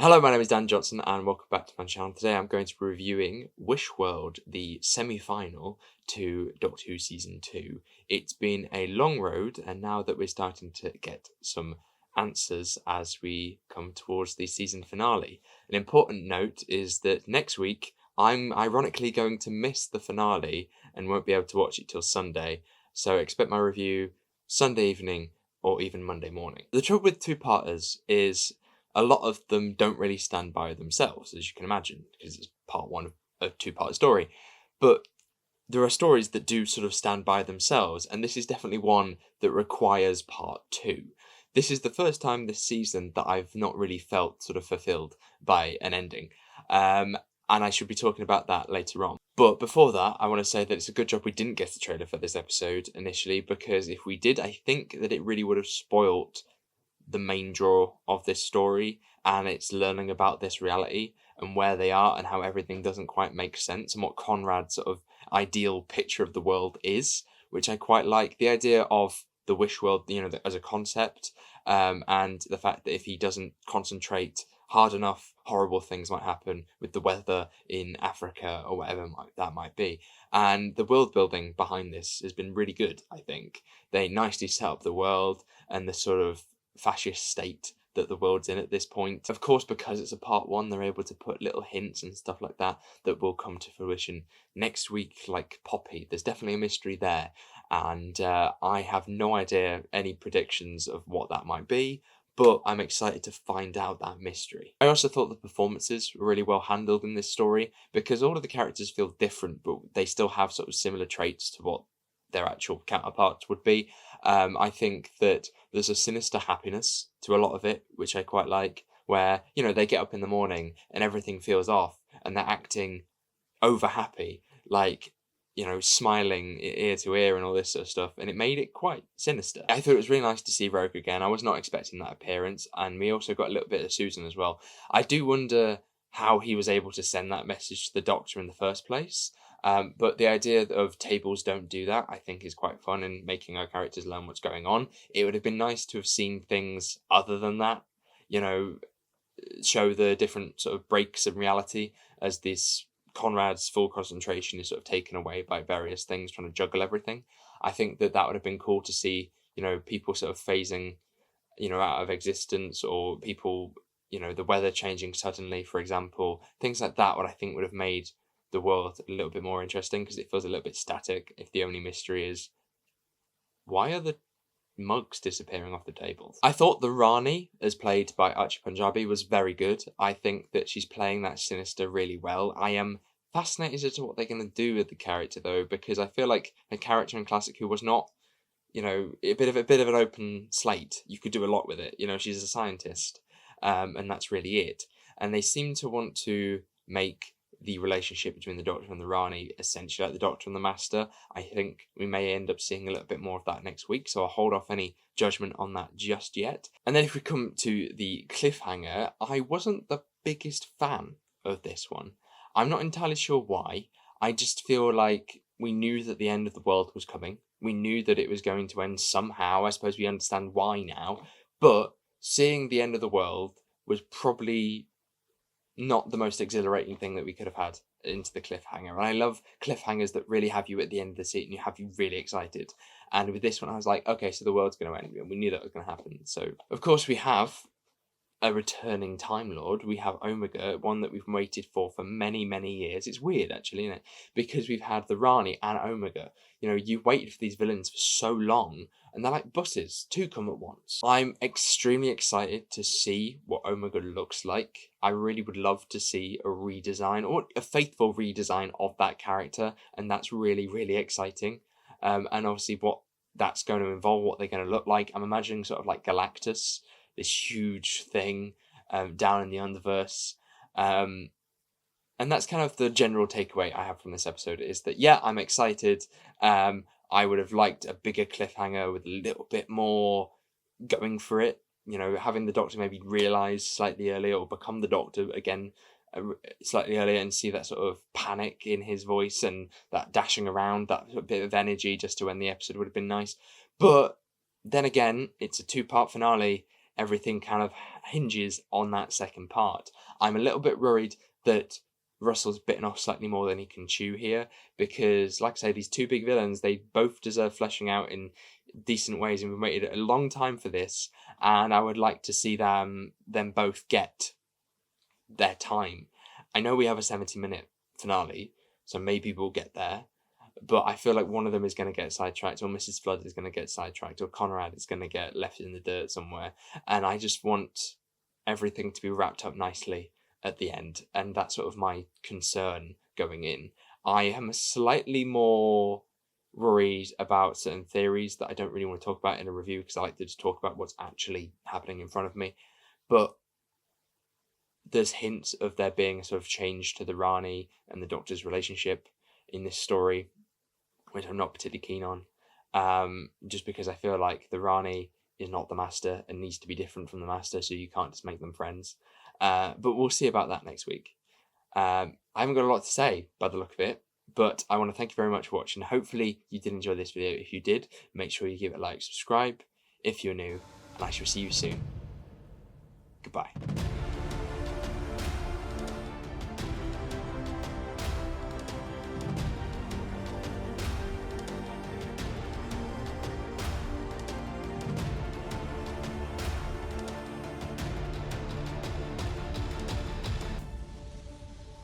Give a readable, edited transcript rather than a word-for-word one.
Hello, my name is Dan Johnson and welcome back to my channel. Today I'm going to be reviewing Wish World, the semi-final to Doctor Who Season 2. It's been a long road, and now that we're starting to get some answers as we come towards the season finale. An important note is that next week I'm ironically going to miss the finale and won't be able to watch it till Sunday, so expect my review Sunday evening or even Monday morning. The trouble with two-parters is a lot of them don't really stand by themselves, as you can imagine, because it's part one of a two-part story. But there are stories that do sort of stand by themselves, and this is definitely one that requires part two. This is the first time this season that I've not really felt sort of fulfilled by an ending. And I should be talking about that later on. But before that, I want to say that it's a good job we didn't get a trailer for this episode initially, because if we did, I think that it really would have spoilt the main draw of this story, and it's learning about this reality and where they are and how everything doesn't quite make sense and what Conrad's sort of ideal picture of the world is, which I quite like. The idea of the wish world, as a concept, and the fact that if he doesn't concentrate hard enough, horrible things might happen with the weather in Africa or whatever that might be. And the world building behind this has been really good, I think. They nicely set up the world and the sort of fascist state that the world's in at this point. Of course, because it's a part one, they're able to put little hints and stuff like that that will come to fruition next week, like Poppy. There's definitely a mystery there, and I have no idea any predictions of what that might be, but I'm excited to find out that mystery. I also thought the performances were really well handled in this story, because all of the characters feel different, but they still have sort of similar traits to what their actual counterparts would be. I think that there's a sinister happiness to a lot of it, which I quite like, where, they get up in the morning and everything feels off and they're acting over happy, like, smiling ear to ear and all this sort of stuff, and it made it quite sinister. I thought it was really nice to see Rogue again. I was not expecting that appearance, and we also got a little bit of Susan as well. I do wonder how he was able to send that message to the Doctor in the first place. But the idea of tables don't do that, I think, is quite fun in making our characters learn what's going on. It would have been nice to have seen things other than that, show the different sort of breaks in reality as this Conrad's full concentration is sort of taken away by various things, trying to juggle everything. I think that would have been cool to see, people sort of phasing, out of existence, or people, the weather changing suddenly, for example. Things like that, what I think would have made the world a little bit more interesting, because it feels a little bit static if the only mystery is why are the mugs disappearing off the tables. I thought the Rani, as played by Archie Punjabi, was very good. I think that she's playing that sinister really well. I am fascinated as to what they're going to do with the character, though, because I feel like a character in Classic Who was not, a bit of an open slate. You could do a lot with it. She's a scientist, and that's really it. And they seem to want to make the relationship between the Doctor and the Rani essentially like the Doctor and the Master. I think we may end up seeing a little bit more of that next week, so I'll hold off any judgment on that just yet. And then if we come to the cliffhanger, I wasn't the biggest fan of this one. I'm not entirely sure why. I just feel like we knew that the end of the world was coming. We knew that it was going to end somehow. I suppose we understand why now. But seeing the end of the world was probably not the most exhilarating thing that we could have had into the cliffhanger. And I love cliffhangers that really have you at the end of the seat and you have you really excited. And with this one, I was like, okay, so the world's going to end. We knew that was going to happen. So, of course, we have a returning Time Lord. We have Omega, one that we've waited for many, many years. It's weird, actually, isn't it? Because we've had the Rani and Omega. You waited for these villains for so long, and they're like buses, two come at once. I'm extremely excited to see what Omega looks like. I really would love to see a redesign, or a faithful redesign of that character, and that's really, really exciting. And obviously what that's going to involve, what they're going to look like. I'm imagining sort of like Galactus, this huge thing down in the Underverse. And that's kind of the general takeaway I have from this episode, is that, yeah, I'm excited. I would have liked a bigger cliffhanger with a little bit more going for it. Having the Doctor maybe realise slightly earlier, or become the Doctor again slightly earlier, and see that sort of panic in his voice and that dashing around, that bit of energy just to end the episode would have been nice. But then again, it's a two-part finale. everything kind of hinges on that second part. I'm a little bit worried that Russell's bitten off slightly more than he can chew here, because, like I say, these two big villains, they both deserve fleshing out in decent ways, and we've waited a long time for this, and I would like to see them both get their time. I know we have a 70-minute finale, so maybe we'll get there, but I feel like one of them is going to get sidetracked, or Mrs. Flood is going to get sidetracked, or Conrad is going to get left in the dirt somewhere, and I just want everything to be wrapped up nicely at the end, and that's sort of my concern going in. I am slightly more worried about certain theories that I don't really want to talk about in a review, because I like to just talk about what's actually happening in front of me, but there's hints of there being a sort of change to the Rani and the Doctor's relationship in this story, which I'm not particularly keen on, just because I feel like the Rani is not the Master and needs to be different from the Master, so you can't just make them friends. But we'll see about that next week. I haven't got a lot to say by the look of it, but I want to thank you very much for watching. Hopefully you did enjoy this video. If you did, make sure you give it a like, subscribe if you're new, and I shall see you soon. Goodbye.